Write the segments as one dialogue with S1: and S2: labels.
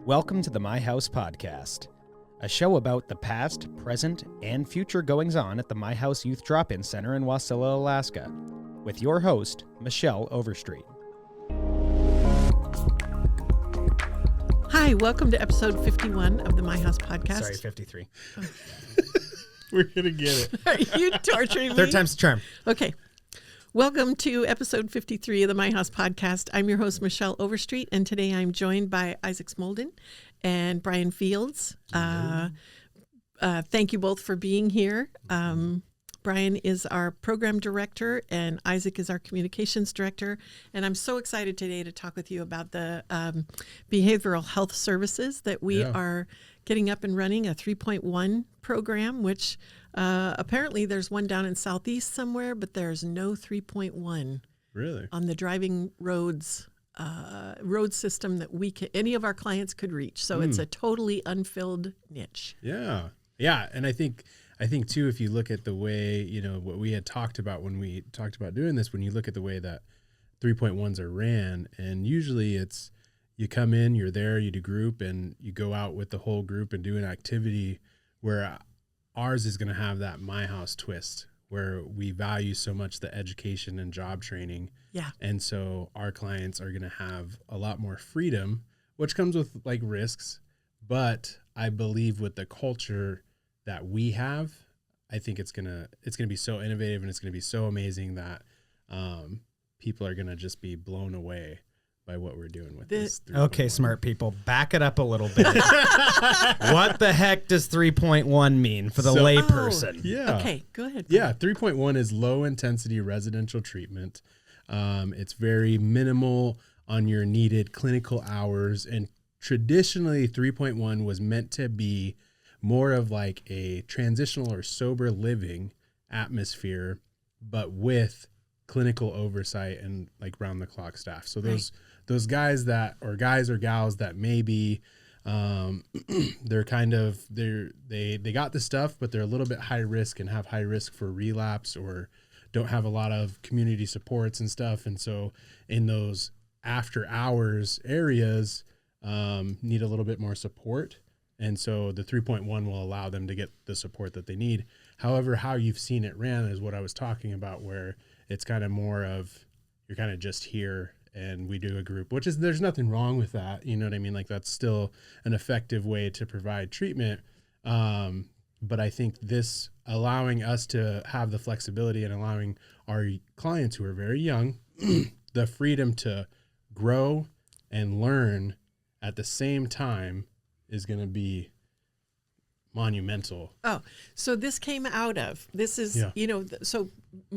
S1: Welcome to the My House Podcast, a show about the past, present, and future goings-on at the My House Youth Drop-In Center in Wasilla, Alaska, with your host, Michelle Overstreet.
S2: Hi, welcome to episode 51 of the My House Podcast.
S1: Sorry, 53.
S2: Oh.
S3: We're going to get it.
S2: Are you torturing me?
S1: Third time's the charm.
S2: Okay. Welcome to episode 53 of the My House Podcast. I'm your host, Michelle Overstreet, and today I'm joined by Isaac Smolden and Bryan Fields. Thank you both for being here. Bryan is our program director, and Isaac is our communications director. And I'm so excited today to talk with you about the behavioral health services that we are getting up and running, a 3.1 program, which apparently there's one down in Southeast somewhere, but there's no 3.1
S3: Really?
S2: on the driving roads road system that any of our clients could reach. So it's a totally unfilled niche.
S3: Yeah. And I think too, if you look at the way, what we had talked about when we talked about doing this, when you look at the way that 3.1s are ran, and usually it's, you come in, you're there, you do group, and you go out with the whole group and do an activity, where ours is going to have that My House twist, where we value so much the education and job training.
S2: Yeah.
S3: And so our clients are going to have a lot more freedom, which comes with like risks. But I believe with the culture that we have, I think it's gonna be so innovative, and it's gonna be so amazing that people are gonna just be blown away by what we're doing with this.
S1: Okay, smart people, back it up a little bit. What the heck does 3.1 mean for the layperson?
S3: Yeah.
S2: Okay, go ahead.
S3: Yeah, 3.1 is low intensity residential treatment. It's very minimal on your needed clinical hours, and traditionally 3.1 was meant to be more of like a transitional or sober living atmosphere, but with clinical oversight and like round the clock staff. So those guys or gals that maybe they're kind of they got the stuff, but they're a little bit high risk and have high risk for relapse, or don't have a lot of community supports and stuff. And so in those after hours areas, need a little bit more support. And so the 3.1 will allow them to get the support that they need. However, how you've seen it ran is what I was talking about, where it's kind of more of, you're kind of just here and we do a group, which is, there's nothing wrong with that. You know what I mean? Like, that's still an effective way to provide treatment. But I think this allowing us to have the flexibility and allowing our clients who are very young the freedom to grow and learn at the same time is going to be monumental.
S2: Oh, so this came out of, this is, so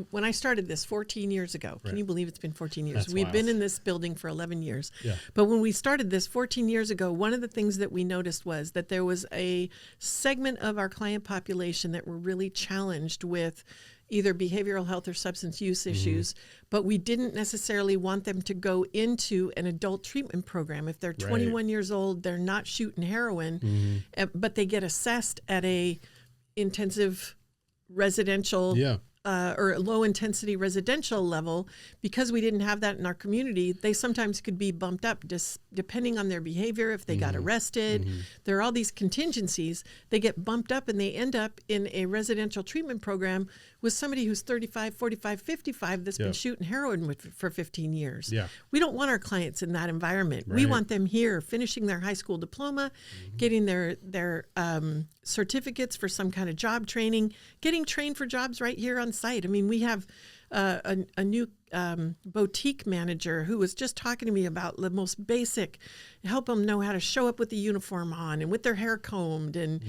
S2: when I started this 14 years ago, can you believe it's been 14 years? We've been in this building for 11 years. Yeah. But when we started this 14 years ago, one of the things that we noticed was that there was a segment of our client population that were really challenged with either behavioral health or substance use issues, but we didn't necessarily want them to go into an adult treatment program. If they're 21 years old, they're not shooting heroin, but they get assessed at a intensive residential or low intensity residential level. Because we didn't have that in our community, they sometimes could be bumped up depending on their behavior. If they got arrested, there are all these contingencies. They get bumped up and they end up in a residential treatment program with somebody who's 35, 45, 55 that's been shooting heroin for 15 years. Yeah. We don't want our clients in that environment. We want them here finishing their high school diploma, getting their certificates for some kind of job training, getting trained for jobs right here on site. I mean, we have a new boutique manager who was just talking to me about the most basic, help them know how to show up with the uniform on and with their hair combed and,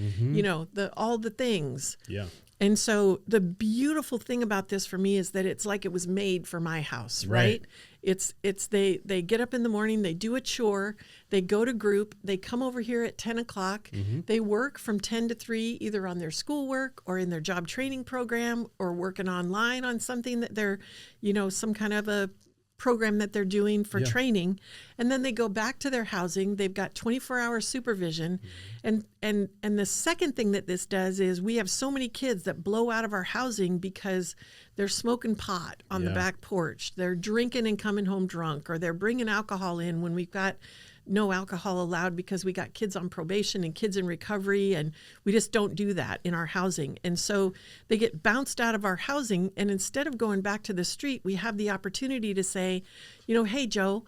S2: all the things. Yeah. And so the beautiful thing about this for me is that it's like it was made for my house, right? It's they get up in the morning, they do a chore, they go to group, they come over here at 10 o'clock, they work from 10 to 3, either on their schoolwork or in their job training program or working online on something that they're, some kind of a program that they're doing for training, and then they go back to their housing. They've got 24-hour supervision, and the second thing that this does is we have so many kids that blow out of our housing because they're smoking pot on the back porch, they're drinking and coming home drunk, or they're bringing alcohol in when we've got no alcohol allowed because we got kids on probation and kids in recovery, and we just don't do that in our housing. And so they get bounced out of our housing, and instead of going back to the street, we have the opportunity to say, hey, Joe,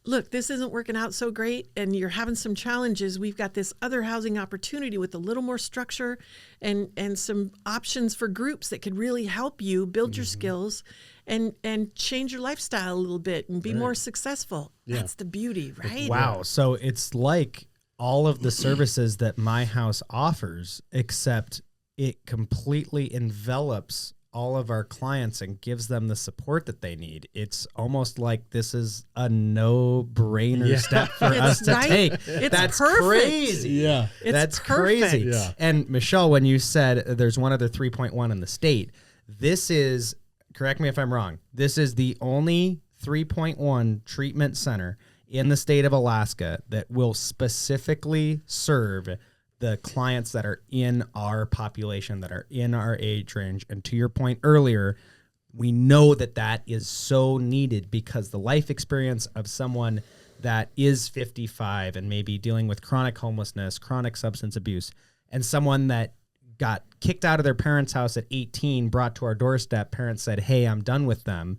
S2: look, this isn't working out so great and you're having some challenges. We've got this other housing opportunity with a little more structure and some options for groups that could really help you build your skills and change your lifestyle a little bit and be more successful. Yeah. That's the beauty, right?
S1: Wow. So it's like all of the services that My House offers, except it completely envelops all of our clients and gives them the support that they need. It's almost like this is a no-brainer step for us to take. That's perfect. Crazy.
S3: Yeah.
S1: That's
S2: perfect.
S1: Crazy. Yeah. And Michelle, when you said there's one other 3.1 in the state, this is, correct me if I'm wrong, this is the only 3.1 treatment center in the state of Alaska that will specifically serve the clients that are in our population, that are in our age range. And to your point earlier, we know that is so needed because the life experience of someone that is 55 and maybe dealing with chronic homelessness, chronic substance abuse, and someone that got kicked out of their parents' house at 18, brought to our doorstep, parents said, hey, I'm done with them,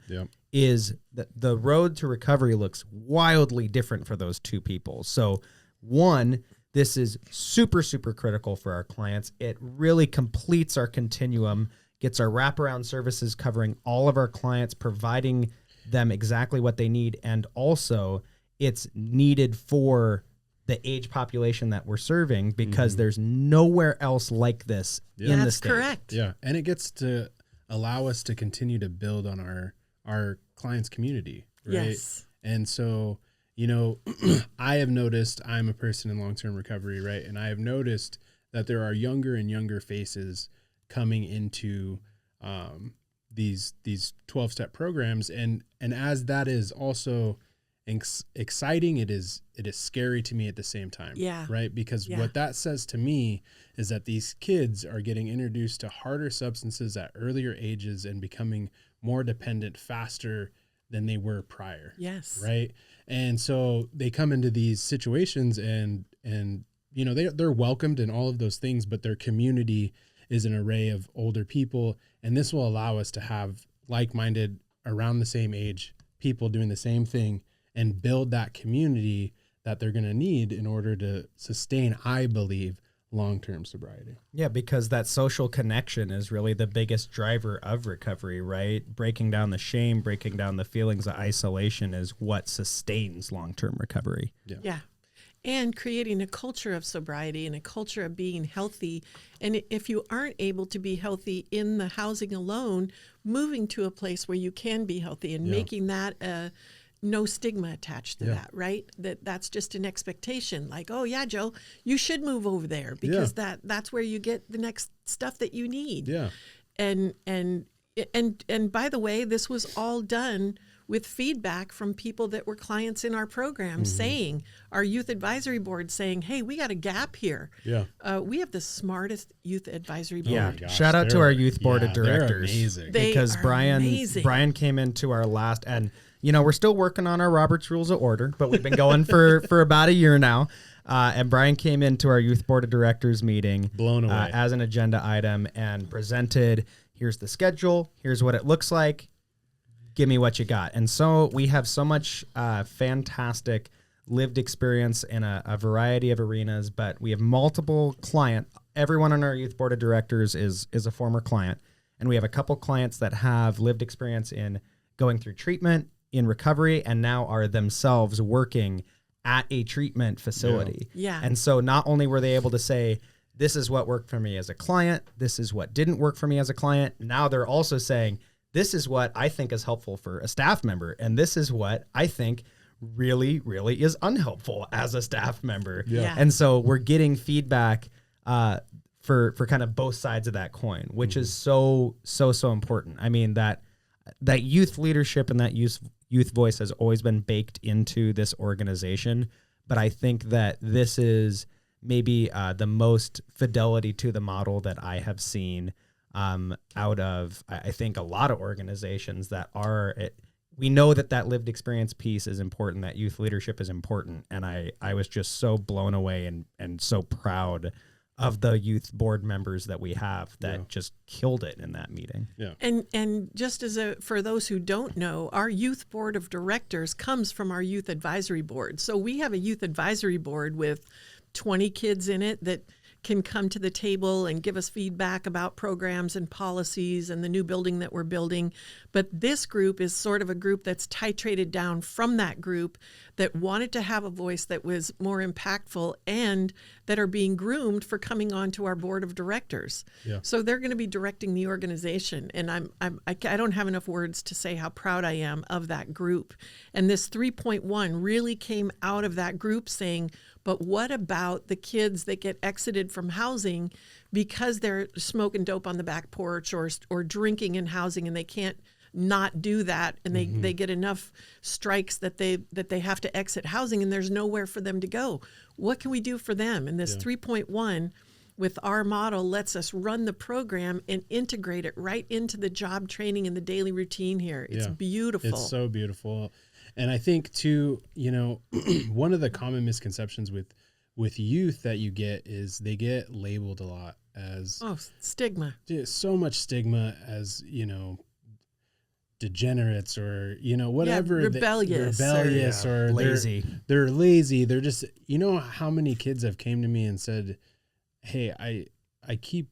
S1: is the road to recovery looks wildly different for those two people. So one, this is super, super critical for our clients. It really completes our continuum, gets our wraparound services covering all of our clients, providing them exactly what they need. And also it's needed for the age population that we're serving because there's nowhere else like this in the state.
S2: That's correct.
S3: Yeah. And it gets to allow us to continue to build on our clients' community. Right.
S2: Yes.
S3: And so, I have noticed, I'm a person in long-term recovery, right? And I have noticed that there are younger and younger faces coming into these 12-step programs. And as that is also exciting, it is scary to me at the same time.
S2: Yeah.
S3: Right? Because what that says to me is that these kids are getting introduced to harder substances at earlier ages and becoming more dependent faster than they were prior.
S2: Yes.
S3: Right. And so they come into these situations and they're welcomed in all of those things, but their community is an array of older people. And this will allow us to have like-minded, around the same age people doing the same thing and build that community that they're going to need in order to sustain, I believe, long-term sobriety.
S1: Yeah, because that social connection is really the biggest driver of recovery, right? Breaking down the shame, breaking down the feelings of isolation is what sustains long-term recovery.
S2: Yeah. And creating a culture of sobriety and a culture of being healthy. And if you aren't able to be healthy in the housing alone, moving to a place where you can be healthy and making that no stigma attached to that, right? That's just an expectation. Like, oh yeah, Joe, you should move over there because that's where you get the next stuff that you need.
S3: Yeah.
S2: And by the way, this was all done with feedback from people that were clients in our program saying, our youth advisory board saying, hey, we got a gap here.
S3: Yeah.
S2: We have the smartest youth advisory board.
S1: Yeah. Shout out to our youth board of directors.
S3: They're amazing.
S1: Because Bryan came into our last, and we're still working on our Robert's Rules of Order, but we've been going for about a year now. And Bryan came into our youth board of directors meeting
S3: blown away
S1: as an agenda item and presented, here's the schedule, here's what it looks like, give me what you got. And so we have so much fantastic lived experience in a variety of arenas, but we have multiple everyone on our youth board of directors is a former client. And we have a couple clients that have lived experience in going through treatment, in recovery, and now are themselves working at a treatment facility.
S2: Yeah.
S1: And so not only were they able to say, this is what worked for me as a client, this is what didn't work for me as a client, now they're also saying, this is what I think is helpful for a staff member, and this is what I think really, really is unhelpful as a staff member.
S2: Yeah.
S1: And so we're getting feedback for kind of both sides of that coin, which is so important. I mean, that youth leadership and that youth voice has always been baked into this organization. But I think that this is maybe the most fidelity to the model that I have seen out of, I think, a lot of organizations that are we know that lived experience piece is important, that youth leadership is important. And I was just so blown away and so proud of the youth board members that we have that just killed it in that meeting.
S2: Yeah. And just for those who don't know, our youth board of directors comes from our youth advisory board. So we have a youth advisory board with 20 kids in it that can come to the table and give us feedback about programs and policies and the new building that we're building. But this group is sort of a group that's titrated down from that group that wanted to have a voice that was more impactful and that are being groomed for coming on to our board of directors. Yeah. So they're going to be directing the organization. And I don't have enough words to say how proud I am of that group. And this 3.1 really came out of that group saying, but what about the kids that get exited from housing because they're smoking dope on the back porch or drinking in housing and they can't not do that, and they get enough strikes that they have to exit housing and there's nowhere for them to go? What can we do for them? And this 3.1 with our model lets us run the program and integrate it right into the job training and the daily routine here. It's beautiful.
S3: It's so beautiful. And I think too, one of the common misconceptions with youth that you get is they get labeled a lot as
S2: stigma.
S3: So much stigma as, degenerates or, whatever.
S2: Rebellious
S3: or
S1: lazy.
S3: They're lazy. They're just, how many kids have came to me and said, hey, I keep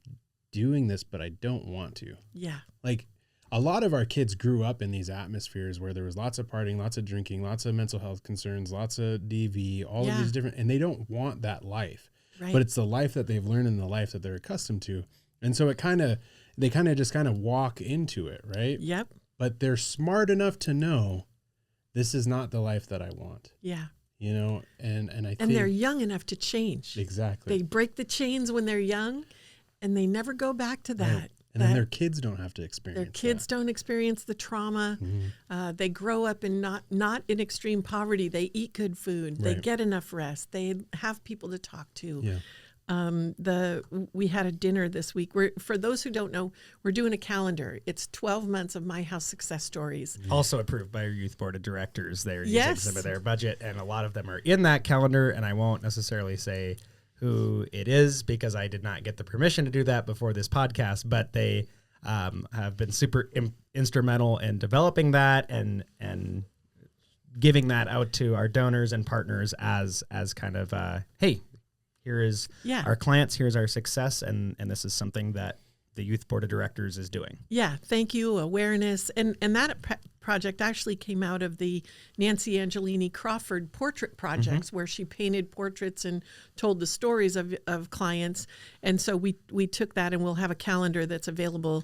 S3: doing this, but I don't want to.
S2: Yeah.
S3: Like, a lot of our kids grew up in these atmospheres where there was lots of partying, lots of drinking, lots of mental health concerns, lots of DV, all of these different, and they don't want that life, but it's the life that they've learned and the life that they're accustomed to. And so they kind of just walk into it. Right.
S2: Yep.
S3: But they're smart enough to know this is not the life that I want.
S2: Yeah.
S3: And I think.
S2: And they're young enough to change.
S3: Exactly.
S2: They break the chains when they're young and they never go back to that.
S3: Right. And then their kids don't have to experience
S2: Their kids don't experience the trauma. Mm-hmm. They grow up in not in extreme poverty. They eat good food. Right. They get enough rest. They have people to talk to. Yeah. We had a dinner this week. For those who don't know, we're doing a calendar. It's 12 months of My House success stories.
S1: Also approved by our youth board of directors. They're using some of their budget, and a lot of them are in that calendar. And I won't necessarily say who it is because I did not get the permission to do that before this podcast, but they have been super instrumental in developing that and giving that out to our donors and partners as kind of, hey, here is our clients, here's our success, and this is something that the youth board of directors is doing.
S2: Yeah, thank you, awareness. And that project actually came out of the Nancy Angelini Crawford portrait projects, where she painted portraits and told the stories of clients. And so we took that, and we'll have a calendar that's available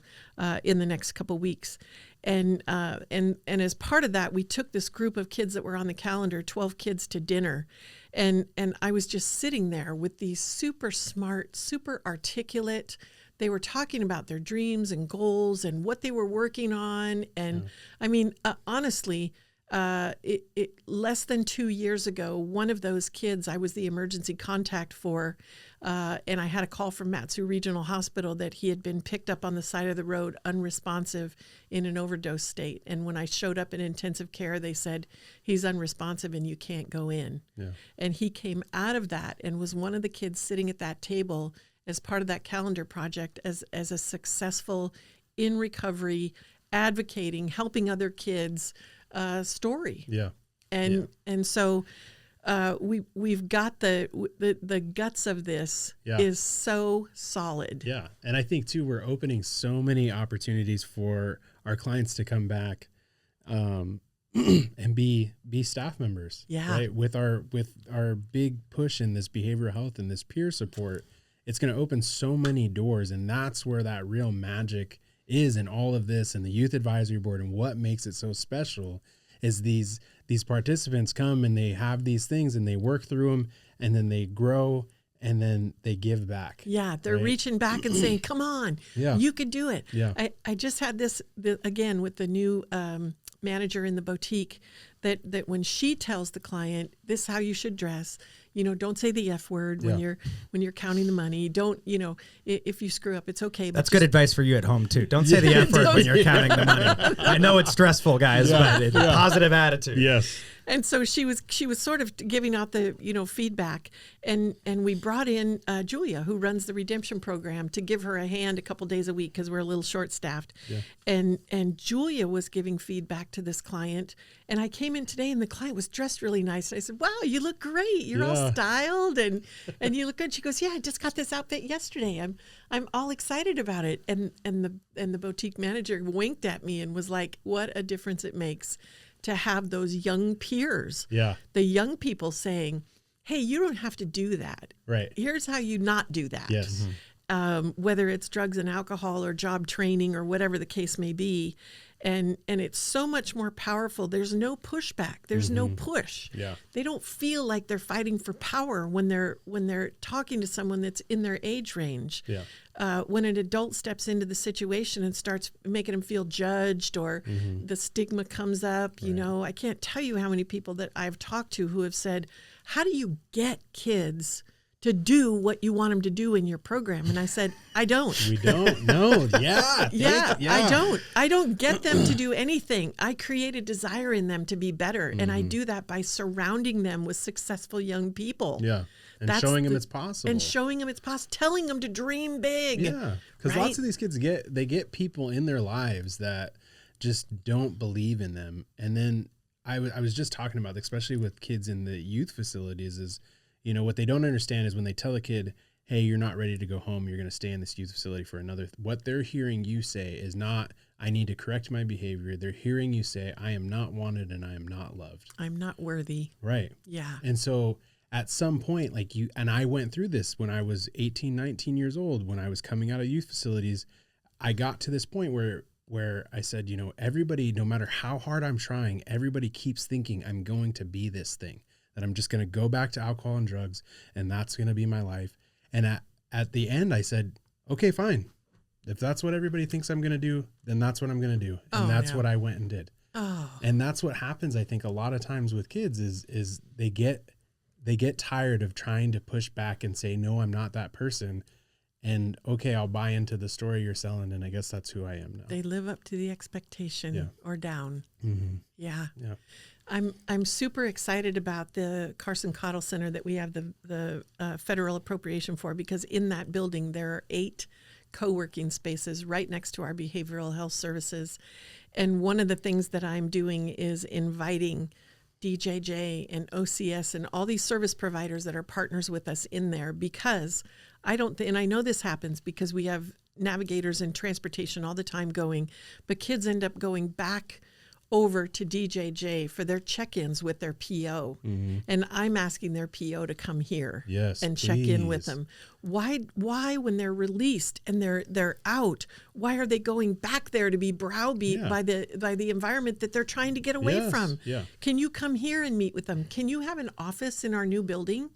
S2: in the next couple weeks. And as part of that, we took this group of kids that were on the calendar, 12 kids, to dinner. And I was just sitting there with these super smart, super articulate. They were talking about their dreams and goals and what they were working on. And I mean, honestly, less than 2 years ago, one of those kids, I was the emergency contact for, and I had a call from Matsu Regional Hospital that he had been picked up on the side of the road, unresponsive, in an overdose state. And when I showed up in intensive care, they said, he's unresponsive and you can't go in. Yeah. And he came out of that and was one of the kids sitting at that table as part of that calendar project as a successful, in recovery, advocating, helping other kids story.
S3: Yeah.
S2: And so we've got the guts of this is so solid.
S3: Yeah. And I think too, we're opening so many opportunities for our clients to come back and be staff members.
S2: Yeah.
S3: Right. With our big push in this behavioral health and this peer support, it's going to open so many doors. And that's where that real magic is in all of this, and the youth advisory board, and what makes it so special is these participants come and they have these things and they work through them, and then they grow, and then they give back.
S2: Yeah, they're reaching back and saying, come on, you could do it.
S3: Yeah.
S2: I just had this again with the new manager in the boutique. that when she tells the client, this is how you should dress, don't say the F word when you're counting the money. Don't, if you screw up, it's okay. But
S1: that's good advice for you at home too. Don't say the F word when you're counting the money. I know it's stressful, guys, but it's a positive attitude.
S3: Yes.
S2: And so she was sort of giving out the feedback, and we brought in Julia, who runs the redemption program, to give her a hand a couple days a week because we're a little short staffed. Yeah. And Julia was giving feedback to this client, and I came in today and the client was dressed really nice. And I said, "Wow, you look great. You're all styled and you look good." She goes, "Yeah, I just got this outfit yesterday. I'm all excited about it." And the boutique manager winked at me and was like, "What a difference it makes to have those young peers."
S3: Yeah.
S2: The young people saying, "Hey, you don't have to do that.
S3: Right.
S2: Here's how you not do that."
S3: Yes.
S2: Whether it's drugs and alcohol or job training or whatever the case may be. And it's so much more powerful. There's no pushback. There's no push.
S3: Yeah.
S2: They don't feel like they're fighting for power when they're talking to someone that's in their age range.
S3: Yeah.
S2: When an adult steps into the situation and starts making them feel judged, or the stigma comes up, I can't tell you how many people that I've talked to who have said, "How do you get kids to do what you want them to do in your program?" And I said, "I don't."
S3: We don't know. Yeah.
S2: I don't get them to do anything. I create a desire in them to be better. And I do that by surrounding them with successful young people.
S3: Yeah. And showing them it's possible.
S2: And showing them it's possible. Telling them to dream big.
S3: Yeah. Because lots of these kids get people in their lives that just don't believe in them. And then I was just talking about, especially with kids in the youth facilities, is, what they don't understand is when they tell a kid, "Hey, you're not ready to go home. You're going to stay in this youth facility for what they're hearing you say is not, "I need to correct my behavior." They're hearing you say, "I am not wanted and I am not loved.
S2: I'm not worthy."
S3: Right.
S2: Yeah.
S3: And so at some point, and I went through this when I was 18, 19 years old, when I was coming out of youth facilities, I got to this point where I said, everybody, no matter how hard I'm trying, everybody keeps thinking I'm going to be this thing, that I'm just going to go back to alcohol and drugs, and that's going to be my life. And at the end, I said, "Okay, fine. If that's what everybody thinks I'm going to do, then that's what I'm going to do." And that's what I went and did.
S2: Oh.
S3: And that's what happens, I think, a lot of times with kids is they get tired of trying to push back and say, "No, I'm not that person." And okay, I'll buy into the story you're selling, and I guess that's who I am now.
S2: They live up to the expectation or down.
S3: Mm-hmm.
S2: Yeah.
S3: Yeah.
S2: I'm super excited about the Carson Cottle Center that we have the federal appropriation for, because in that building there are 8 co-working spaces right next to our behavioral health services. And one of the things that I'm doing is inviting DJJ and OCS and all these service providers that are partners with us in there, because and I know this happens because we have navigators and transportation all the time going, but kids end up going back over to DJJ for their check-ins with their PO. Mm-hmm. And I'm asking their PO to come here and check in with them. Why when they're released and they're out, why are they going back there to be browbeat by the environment that they're trying to get away from?
S3: Yeah.
S2: Can you come here and meet with them? Can you have an office in our new building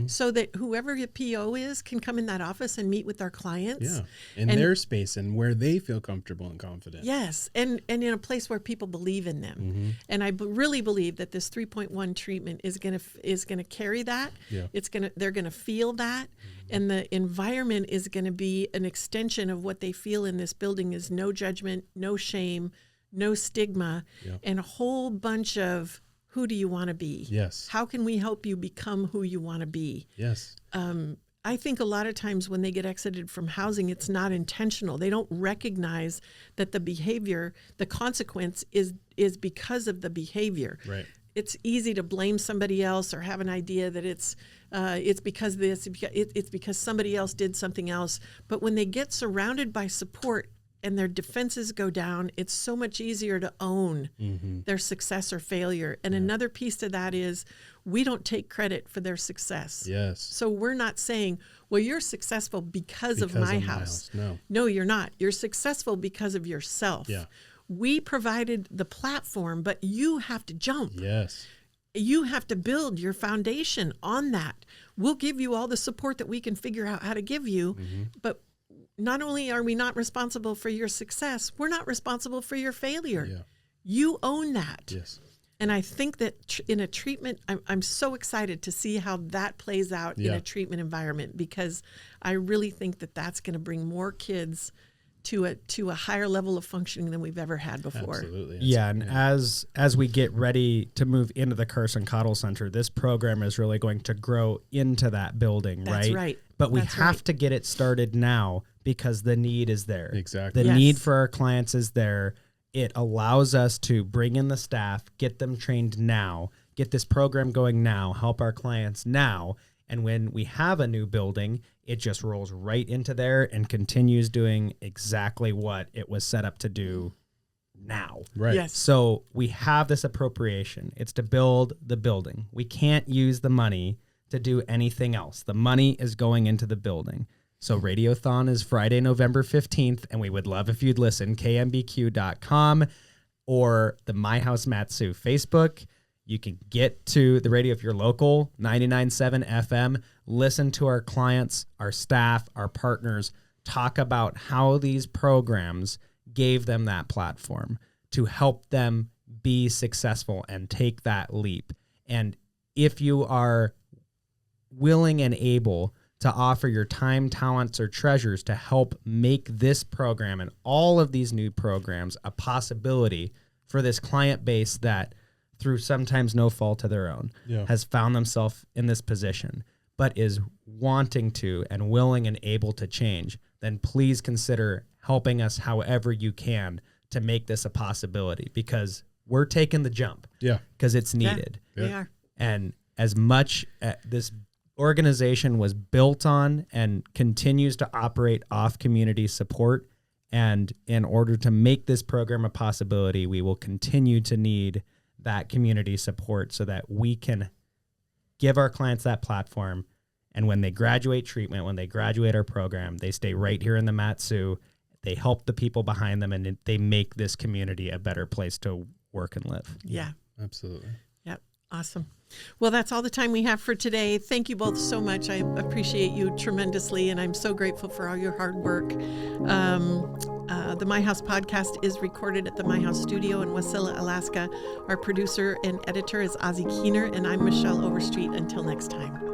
S2: so that whoever your PO is can come in that office and meet with our clients?
S3: Yeah, in their space and where they feel comfortable and confident.
S2: Yes, and in a place where people believe in them. Mm-hmm. And I really believe that this 3.1 treatment is gonna carry that. Yeah. They're gonna feel that, and the environment is gonna be an extension of what they feel in this building is no judgment, no shame, no stigma, and a whole bunch of who do you want to be?
S3: Yes.
S2: How can we help you become who you want to be?
S3: Yes.
S2: I think a lot of times when they get exited from housing, it's not intentional. They don't recognize that the behavior, the consequence is because of the behavior.
S3: Right.
S2: It's easy to blame somebody else or have an idea that it's because this, it's because somebody else did something else. But when they get surrounded by support and their defenses go down, it's so much easier to own their success or failure. And another piece to that is we don't take credit for their success.
S3: Yes.
S2: So we're not saying, well, you're successful because of my house. No, you're not. You're successful because of yourself.
S3: Yeah.
S2: We provided the platform, but you have to jump.
S3: Yes.
S2: You have to build your foundation on that. We'll give you all the support that we can figure out how to give you, but not only are we not responsible for your success, we're not responsible for your failure.
S3: Yeah.
S2: You own that.
S3: Yes.
S2: And I think that in a treatment, I'm so excited to see how that plays out in a treatment environment, because I really think that that's going to bring more kids to a higher level of functioning than we've ever had before.
S3: Absolutely.
S1: Yeah, and as we get ready to move into the Carson Cottle Center, this program is really going to grow into that building, right?
S2: That's right.
S1: But we have to get it started now because the need is there.
S3: Exactly.
S1: The need for our clients is there. It allows us to bring in the staff, get them trained now, get this program going now, help our clients now. And when we have a new building, it just rolls right into there and continues doing exactly what it was set up to do now.
S3: Right.
S2: Yes.
S1: So we have this appropriation. It's to build the building. We can't use the money to do anything else. The money is going into the building. So Radiothon is Friday, November 15th, and we would love if you'd listen, kmbq.com or the My House Matsu Facebook. You can get to the radio if you're local, 99.7 FM, listen to our clients, our staff, our partners, talk about how these programs gave them that platform to help them be successful and take that leap. And if you are willing and able to offer your time, talents, or treasures to help make this program and all of these new programs a possibility for this client base that, through sometimes no fault of their own, has found themselves in this position, but is wanting to and willing and able to change, then please consider helping us however you can to make this a possibility, because we're taking the jump. Yeah. Because it's needed.
S2: Yeah, we are.
S1: And as much this organization was built on and continues to operate off community support, and in order to make this program a possibility, we will continue to need that community support so that we can give our clients that platform. And when they graduate treatment, when they graduate our program, they stay right here in the Matsu. They help the people behind them, and they make this community a better place to work and live.
S2: Yeah.
S3: Absolutely.
S2: Yep. Awesome. Well, that's all the time we have for today. Thank you both so much. I appreciate you tremendously, and I'm so grateful for all your hard work. The My House podcast is recorded at the My House studio in Wasilla, Alaska. Our producer and editor is Ozzie Keener, and I'm Michelle Overstreet. Until next time.